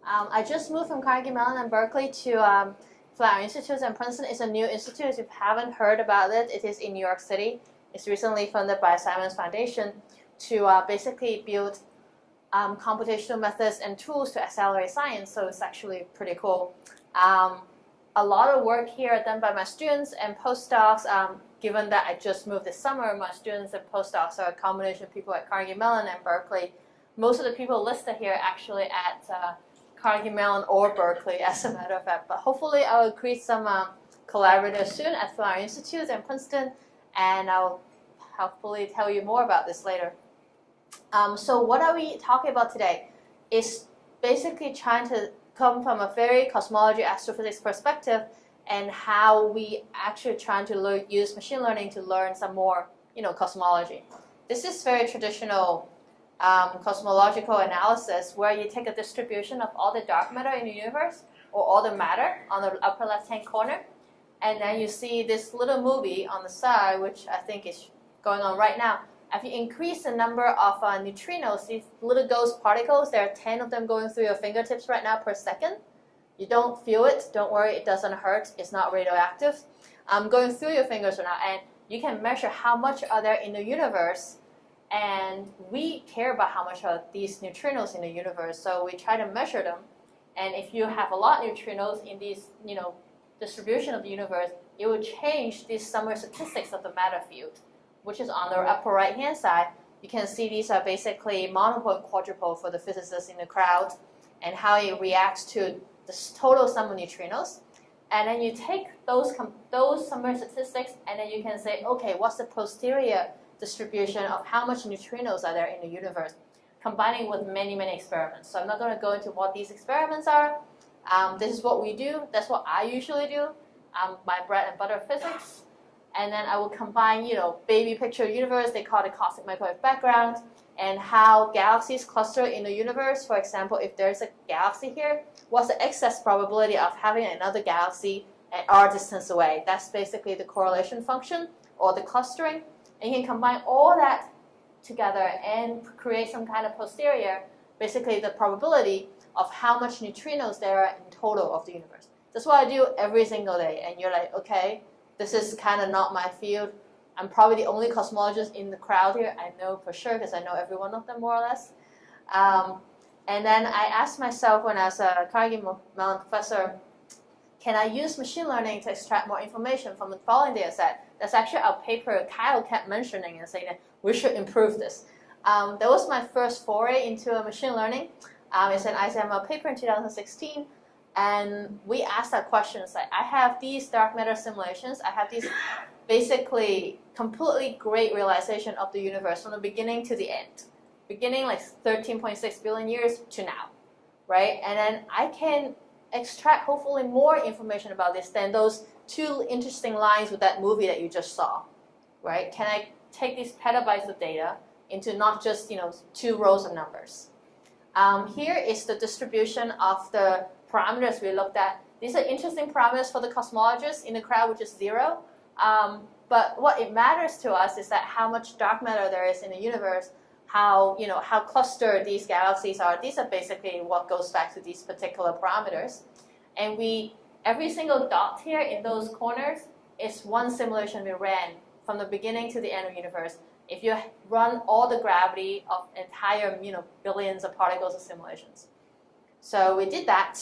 I just moved from Carnegie Mellon and Berkeley to Flatiron Institute in Princeton. It's a new institute. If you haven't heard about it, it is in New York City. It's recently funded by Simon's Foundation to basically build computational methods and tools to accelerate science. So it's actually pretty cool. A lot of work here done by my students and postdocs. Given that I just moved this summer, my students and postdocs are a combination of people at Carnegie Mellon and Berkeley. Most of the people listed here are actually at Carnegie Mellon or Berkeley, as a matter of fact. But hopefully I will create some collaborators soon at Foray Institute in Princeton, and I'll hopefully tell you more about this later. So what are we talking about today? Is basically trying to come from a very cosmology astrophysics perspective and how we actually trying to use machine learning to learn some more, cosmology. This is very traditional cosmological analysis where you take a distribution of all the dark matter in the universe or all the matter on the upper left-hand corner, and then you see this little movie on the side, which I think is going on right now. If you increase the number of neutrinos, these little ghost particles, there are 10 of them going through your fingertips right now per second. You don't feel it, don't worry, it doesn't hurt, it's not radioactive. Going through your fingers right now, and you can measure how much are there in the universe, and we care about how much are these neutrinos in the universe, so we try to measure them. And if you have a lot of neutrinos in these, distribution of the universe, it will change these summary statistics of the matter field, which is on the upper right-hand side. You can see these are basically monopole and quadrupole for the physicists in the crowd, and how it reacts to the total sum of neutrinos. And then you take those summary statistics, and then you can say, okay, what's the posterior distribution of how much neutrinos are there in the universe, combining with many, many experiments. So I'm not going to go into what these experiments are. This is what we do. That's what I usually do. My bread and butter physics. And then I will combine, baby picture universe, they call it cosmic microwave background, and how galaxies cluster in the universe. For example, if there's a galaxy here, what's the excess probability of having another galaxy at r distance away? That's basically the correlation function or the clustering. And you can combine all that together and create some kind of posterior, basically the probability of how much neutrinos there are in total of the universe. That's what I do every single day. And you're like, okay, this is kind of not my field. I'm probably the only cosmologist in the crowd here. I know for sure because I know every one of them more or less. And then I asked myself when I was a Carnegie Mellon professor, can I use machine learning to extract more information from the following data set? That's actually a paper Kyle kept mentioning and saying that we should improve this. That was my first foray into machine learning. It's an ICML paper in 2016. And we asked that question. It's like, I have these dark matter simulations. I have these basically completely great realization of the universe from the beginning to the end. Beginning like 13.6 billion years to now, right? And then I can extract hopefully more information about this than those two interesting lines with that movie that you just saw, right? Can I take these petabytes of data into not just 2 rows of numbers? Here is the distribution of the parameters we looked at. These are interesting parameters for the cosmologists in the crowd, which is 0. But what it matters to us is that how much dark matter there is in the universe, how clustered these galaxies are. These are basically what goes back to these particular parameters. And every single dot here in those corners is one simulation we ran from the beginning to the end of the universe. If you run all the gravity of entire billions of particles of simulations. So we did that.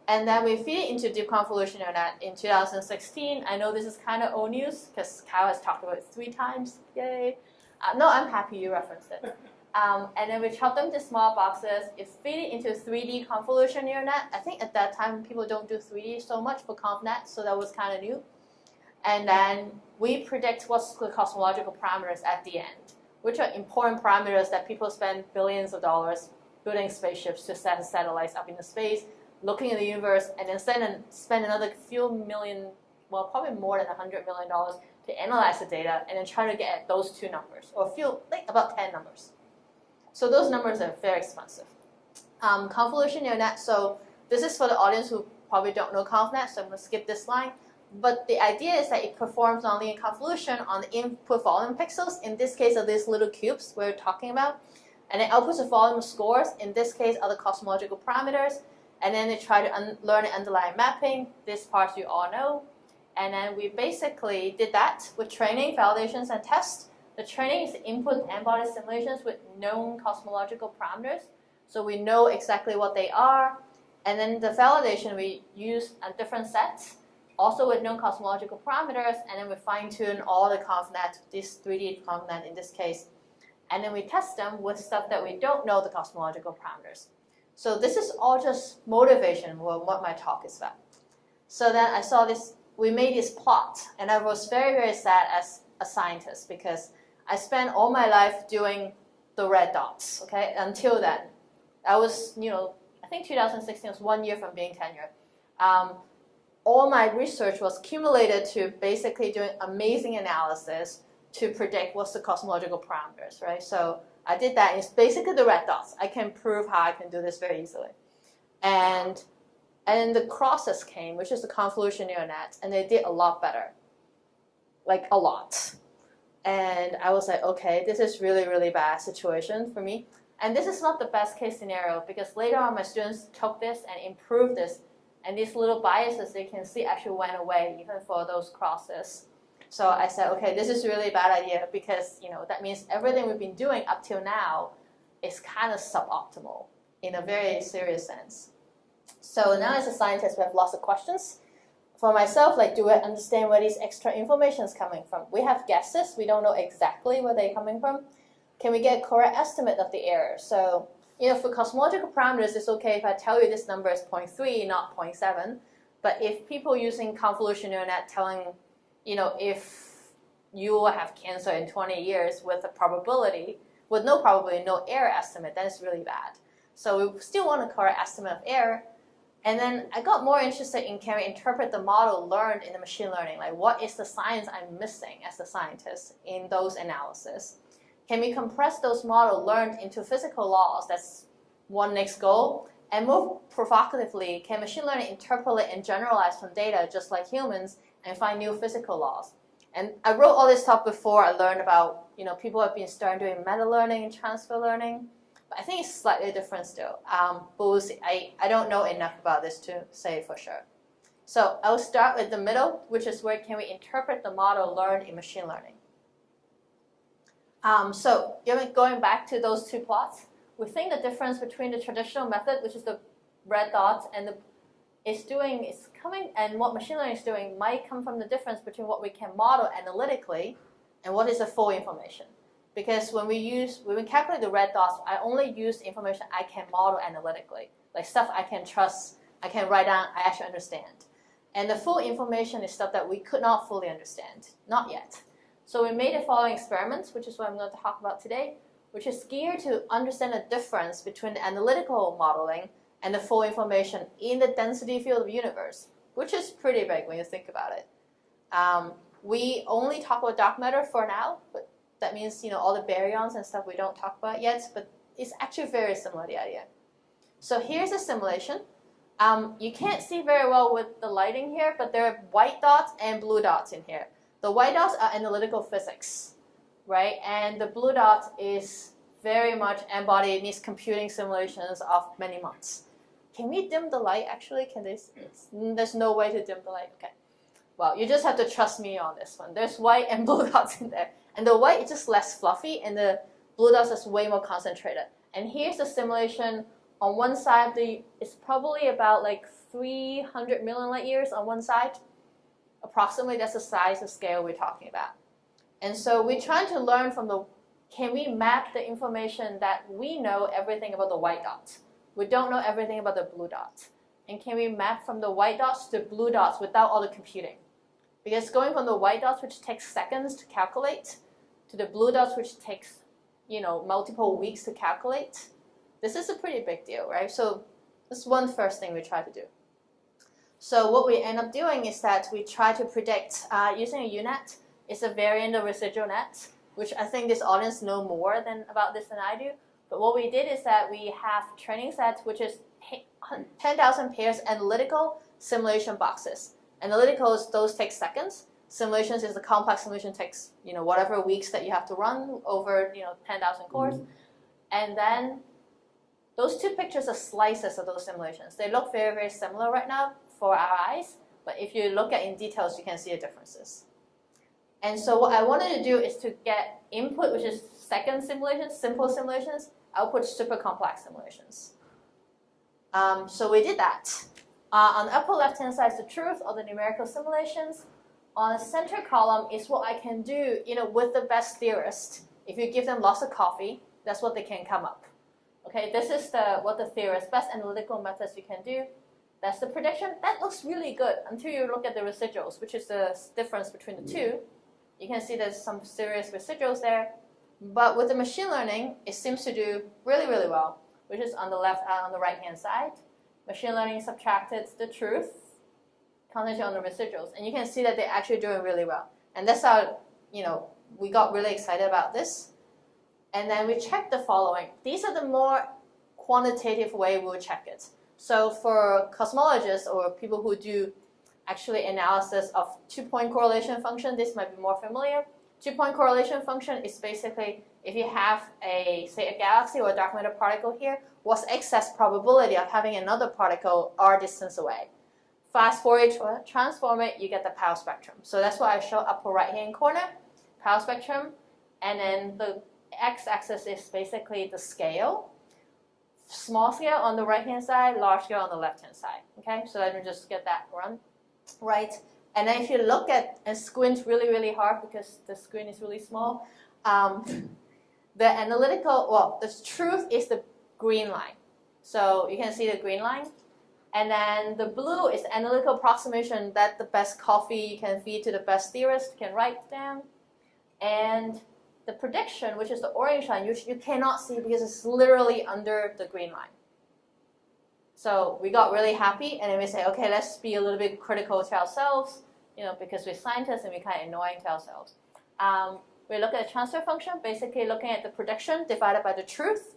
And then we feed it into deep convolution neural in 2016. I know this is kind of old news because Kyle has talked about it 3 times. Yay. No, I'm happy you referenced it. And then we chop them into small boxes. It feed it into 3D convolution neural net. I think at that time people don't do 3D so much for ConvNet, so that was kind of new. And then we predict what's the cosmological parameters at the end, which are important parameters that people spend billions of dollars building spaceships to send satellites up into space, looking at the universe, and then spend another few million, well, probably more than $100 million to analyze the data and then try to get at those 2 numbers, or about 10 numbers. So those numbers are very expensive. Convolution neural net, so this is for the audience who probably don't know ConvNet, so I'm going to skip this line. But the idea is that it performs nonlinear convolution on the input volume pixels. In this case, are these little cubes we're talking about. And it outputs the volume scores. In this case, are the cosmological parameters. And then they try to learn the underlying mapping. This part you all know. And then we basically did that with training, validations, and tests. The training is input n-body simulations with known cosmological parameters. So we know exactly what they are. And then the validation, we use a different sets, also with known cosmological parameters. And then we fine-tune all the ConvNet, this 3D ConvNet in this case. And then we test them with stuff that we don't know the cosmological parameters. So this is all just motivation for what my talk is about. So then I saw this, we made this plot, and I was very, very sad as a scientist because I spent all my life doing the red dots, okay, until then. I was, I think 2016 was 1 year from being tenured. All my research was accumulated to basically doing amazing analysis to predict what's the cosmological parameters, right? So I did that, and it's basically the red dots. I can prove how I can do this very easily. And the crosses came, which is the convolution neural net, and they did a lot better, like a lot. And I was like, okay, this is really, really bad situation for me. And this is not the best case scenario because later on my students took this and improved this, and these little biases they can see actually went away even for those crosses. So I said, okay, this is really a bad idea because that means everything we've been doing up till now is kind of suboptimal in a very serious sense. So now as a scientist, we have lots of questions. For myself, like, do I understand where these extra information is coming from? We have guesses. We don't know exactly where they're coming from. Can we get a correct estimate of the error? So, for cosmological parameters, it's okay if I tell you this number is 0.3, not 0.7. But if people using convolution neural net telling, if you will have cancer in 20 years with no probability, no error estimate, then it's really bad. So we still want a correct estimate of error. And then I got more interested in can we interpret the model learned in the machine learning? Like, what is the science I'm missing as a scientist in those analyses? Can we compress those models learned into physical laws? That's one next goal. And more provocatively, can machine learning interpolate and generalize from data just like humans and find new physical laws? And I wrote all this stuff before I learned about, people have been starting doing meta-learning and transfer learning. But I think it's slightly different still. But we'll see. I don't know enough about this to say for sure. So I'll start with the middle, which is where can we interpret the model learned in machine learning. So going back to those two plots, we think the difference between the traditional method, which is the red dots, and what machine learning is doing might come from the difference between what we can model analytically and what is the full information. Because when we calculate the red dots, I only use information I can model analytically, like stuff I can trust, I can write down, I actually understand. And the full information is stuff that we could not fully understand, not yet. So we made the following experiments, which is what I'm going to talk about today, which is geared to understand the difference between the analytical modeling and the full information in the density field of the universe, which is pretty big when you think about it. We only talk about dark matter for now, but that means all the baryons and stuff we don't talk about yet, but it's actually very similar, the idea. So here's a simulation. You can't see very well with the lighting here, but there are white dots and blue dots in here. The white dots are analytical physics, right? And the blue dot is very much embodied in these computing simulations of many months. Can we dim the light actually? There's no way to dim the light, okay. Well, you just have to trust me on this one. There's white and blue dots in there. And the white is just less fluffy, and the blue dots is way more concentrated. And here's the simulation. On one side, it's probably about like 300 million light years on one side. Approximately, that's the size of scale we're talking about. And so we're trying to learn from can we map the information that we know everything about the white dots? We don't know everything about the blue dots. And can we map from the white dots to blue dots without all the computing? Because going from the white dots, which takes seconds to calculate, to the blue dots, which takes, multiple weeks to calculate, this is a pretty big deal, right? So this is one first thing we try to do. So what we end up doing is that we try to predict, using a UNET, it's a variant of residual net, which I think this audience know more about this than I do. But what we did is that we have training sets, which is 10,000 pairs analytical simulation boxes. Analyticals, those take seconds. Simulations is the complex simulation takes, whatever weeks that you have to run over, 10,000 cores. And then Those two pictures are slices of those simulations. They look very, very similar right now for our eyes, but if you look at in details, you can see the differences. And so what I wanted to do is to get input, which is second simulations, simple simulations, output super complex simulations. So we did that. On the upper left-hand side is the truth or the numerical simulations. On the center column is what I can do, with the best theorist. If you give them lots of coffee, that's what they can come up. Okay, this is what the theorist, best analytical methods you can do. That's the prediction. That looks really good until you look at the residuals, which is the difference between the two. You can see there's some serious residuals there. But with the machine learning, it seems to do really, really well, which is on the right-hand side. Machine learning subtracted the truth, concentrated on the residuals. And you can see that they're actually doing really well. And that's how, we got really excited about this. And then we checked the following. These are the more quantitative way we'll check it. So for cosmologists or people who do actually analysis of two-point correlation function, this might be more familiar. Two-point correlation function is basically if you have say a galaxy or a dark matter particle here, what's excess probability of having another particle r distance away? Fast Fourier transform it, you get the power spectrum. So that's what I show upper right-hand corner, power spectrum, and then the x-axis is basically the scale. Small scale on the right-hand side, large scale on the left-hand side. Okay, so let me just get that run right. And then if you look at and squint really, really hard because the screen is really small, the truth is the green line. So you can see the green line. And then the blue is the analytical approximation that the best coffee you can feed to the best theorist can write down. And the prediction, which is the orange line, you cannot see because it's literally under the green line. So we got really happy, and then we say, okay, let's be a little bit critical to ourselves, because we're scientists and we're kind of annoying to ourselves. We look at the transfer function, basically looking at the prediction divided by the truth,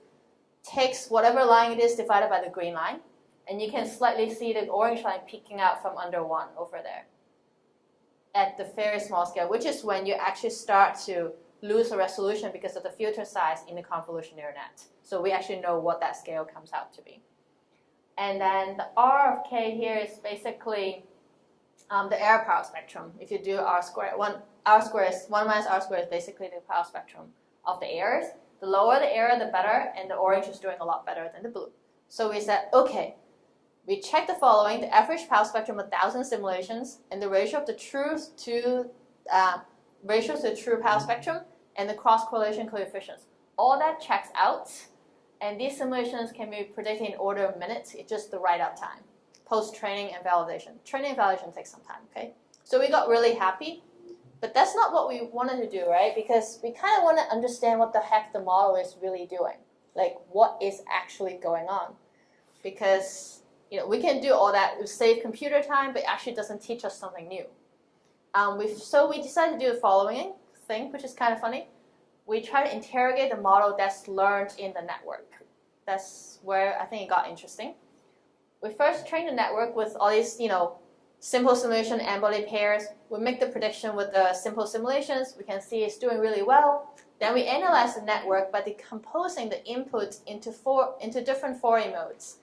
takes whatever line it is divided by the green line, and you can slightly see the orange line peeking out from under 1 over there at the very small scale, which is when you actually start to lose the resolution because of the filter size in the convolution neural net. So we actually know what that scale comes out to be. And then the R of K here is basically the error power spectrum. If you do R squared, 1 minus R squared is basically the power spectrum of the errors. The lower the error, the better, and the orange is doing a lot better than the blue. So we said, okay, we checked the following: the average power spectrum of 1,000 simulations, and the ratio of the truth to true power spectrum, and the cross-correlation coefficients. All that checks out, and these simulations can be predicted in order of minutes. It's just the write-out time, post-training and validation. Training and validation takes some time, okay? So we got really happy, but that's not what we wanted to do, right? Because we kind of want to understand what the heck the model is really doing, like what is actually going on. Because we can do all that, we save computer time, but it actually doesn't teach us something new. So we decided to do the following thing, which is kind of funny. We try to interrogate the model that's learned in the network. That's where I think it got interesting. We first trained the network with all these, simple simulation n-body pairs. We make the prediction with the simple simulations. We can see it's doing really well. Then we analyze the network by decomposing the inputs into different Foray modes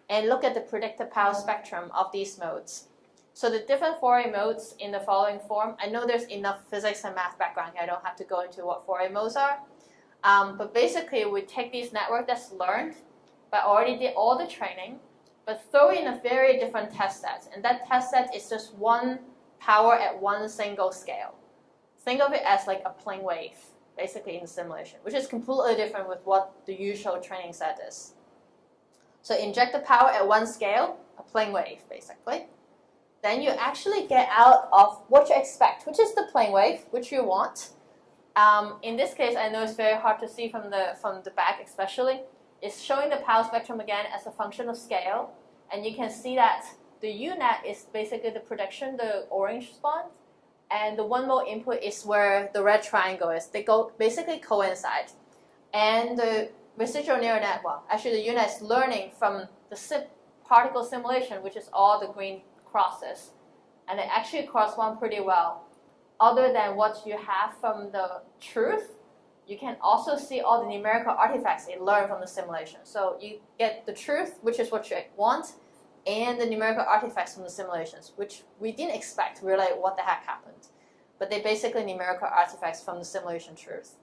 and look at the predicted power spectrum of these modes. So the different Foray modes in the following form. I know there's enough physics and math background here. I don't have to go into what Foray modes are. But basically, we take these network that's learned, but already did all the training, but throw in a very different test set. And that test set is just one power at one single scale. Think of it as like a plane wave, basically in the simulation, which is completely different with what the usual training set is. So inject the power at one scale, a plane wave, basically. Then you actually get out of what you expect, which is the plane wave, which you want. In this case, I know it's very hard to see from the back especially. It's showing the power spectrum again as a function of scale. And you can see that the UNET is basically the prediction, the orange spot. And the one mode input is where the red triangle is. They basically coincide. And the residual neural net, actually the UNET is learning from the particle simulation, which is all the green crosses, and they actually correspond pretty well. Other than what you have from the truth, you can also see all the numerical artifacts it learned from the simulation. So you get the truth, which is what you want, and the numerical artifacts from the simulations, which we didn't expect. We were like, what the heck happened? But they're basically numerical artifacts from the simulation truth.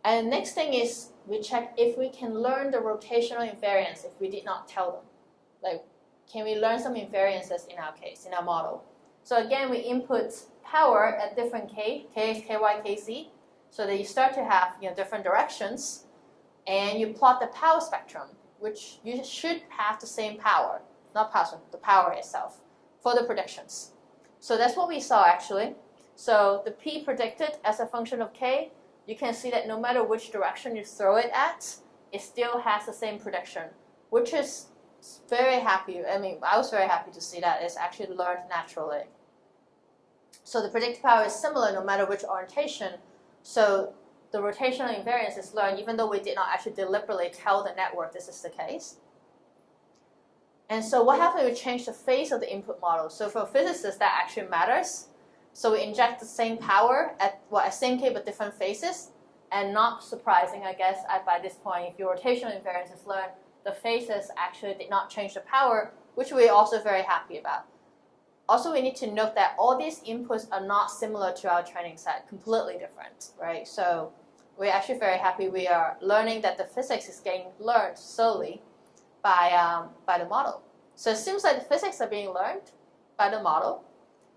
And the next thing is we check if we can learn the rotational invariance if we did not tell them. Like, can we learn some invariances in our case, in our model? So again, we input power at different k, kx, ky, kz, so that you start to have different directions, and you plot the power spectrum, which you should have the same power, not power spectrum, the power itself, for the predictions. So that's what we saw actually. So the p predicted as a function of k, you can see that no matter which direction you throw it at, it still has the same prediction, which is very happy. I mean, I was very happy to see that it's actually learned naturally. So the predicted power is similar no matter which orientation. So the rotational invariance is learned even though we did not actually deliberately tell the network this is the case. And so what happens if we change the phase of the input model? So for physicists, that actually matters. So we inject the same power at same k but different phases, and not surprising, I guess, by this point, if your rotational invariance is learned, the phases actually did not change the power, which we're also very happy about. Also, we need to note that all these inputs are not similar to our training set, completely different, right? So we're actually very happy we are learning that the physics is getting learned slowly by the model. So it seems like the physics are being learned by the model.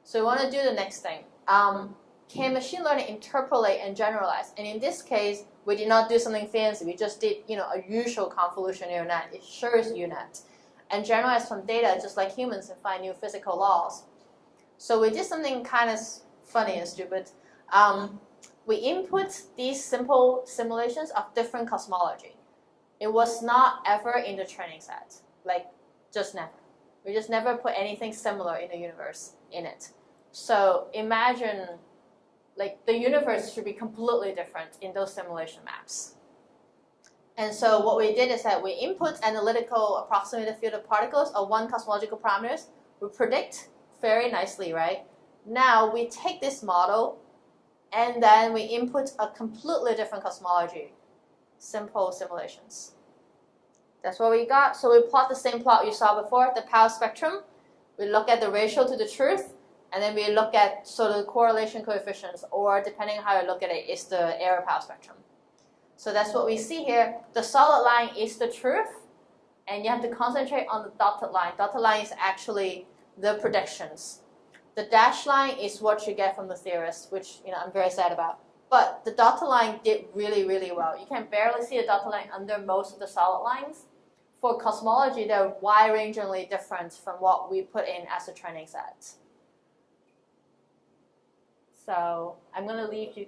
So we want to do the next thing. Can machine learning interpolate and generalize? And in this case, we did not do something fancy. We just did, a usual convolution neural net. It sure is UNET. And generalize from data just like humans and find new physical laws. So we did something kind of funny and stupid. We input these simple simulations of different cosmology. It was not ever in the training set, like just never. We just never put anything similar in the universe in it. So imagine like the universe should be completely different in those simulation maps. And so what we did is that we input analytical approximated field of particles of one cosmological parameters. We predict very nicely, right? Now we take this model and then we input a completely different cosmology. Simple simulations. That's what we got. So we plot the same plot you saw before, the power spectrum. We look at the ratio to the truth, and then we look at sort of the correlation coefficients, or depending on how you look at it, is the error power spectrum. So that's what we see here. The solid line is the truth, and you have to concentrate on the dotted line. Dotted line is actually the predictions. The dashed line is what you get from the theorists, which I'm very sad about. But the dotted line did really, really well. You can barely see the dotted line under most of the solid lines. For cosmology, they're wide-rangingly different from what we put in as a training set. So I'm going to leave you.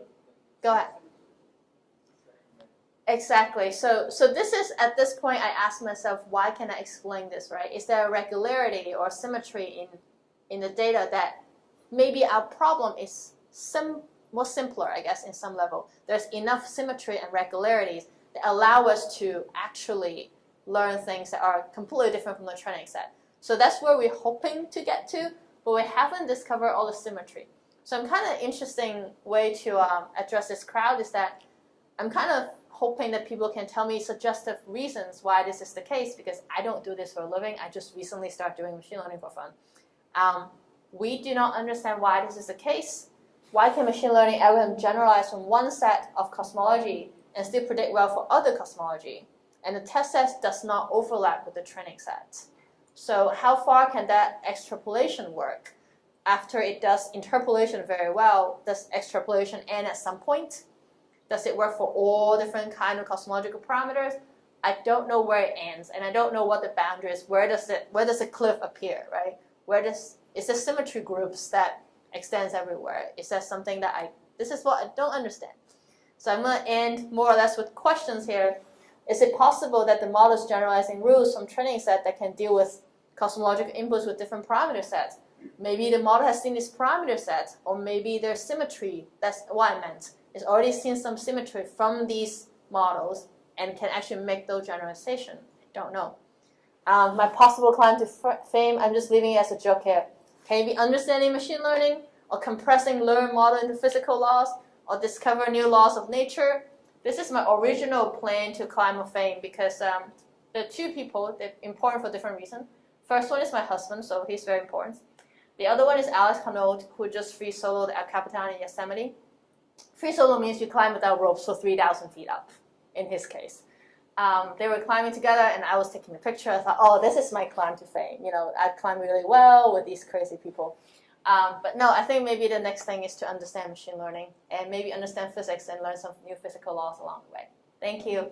Go ahead. Exactly. So this is, at this point, I ask myself, why can I explain this, right? Is there a regularity or symmetry in the data that maybe our problem is more simpler, I guess, in some level. There's enough symmetry and regularities that allow us to actually learn things that are completely different from the training set. So that's where we're hoping to get to, but we haven't discovered all the symmetry. So I'm kind of interesting way to address this crowd is that I'm kind of hoping that people can tell me suggestive reasons why this is the case, because I don't do this for a living. I just recently started doing machine learning for fun. We do not understand why this is the case. Why can machine learning algorithms generalize from one set of cosmology and still predict well for other cosmology? And the test set does not overlap with the training set. So how far can that extrapolation work? After it does interpolation very well, does extrapolation end at some point? Does it work for all different kind of cosmological parameters? I don't know where it ends, and I don't know what the boundary is. Where does the cliff appear, right? Is there symmetry groups that extends everywhere? Is that something that this is what I don't understand. So I'm going to end more or less with questions here. Is it possible that the model is generalizing rules from training set that can deal with cosmological inputs with different parameter sets? Maybe the model has seen this parameter set, or maybe there's symmetry. That's what I meant. It's already seen some symmetry from these models and can actually make those generalizations. I don't know. My possible climb to fame, I'm just leaving it as a joke here. Can you be understanding machine learning, or compressing learned model into physical laws, or discover new laws of nature. This is my original plan to climb of fame because there are two people that are important for different reasons. First one is my husband, so he's very important. The other one is Alex Hanaud, who just free soloed El Capitan in Yosemite. Free solo means you climb without ropes for 3,000 feet up, in his case. They were climbing together, and I was taking a picture. I thought, oh, this is my climb to fame. You know, I climb really well with these crazy people. But no, I think maybe the next thing is to understand machine learning and maybe understand physics and learn some new physical laws along the way. Thank you.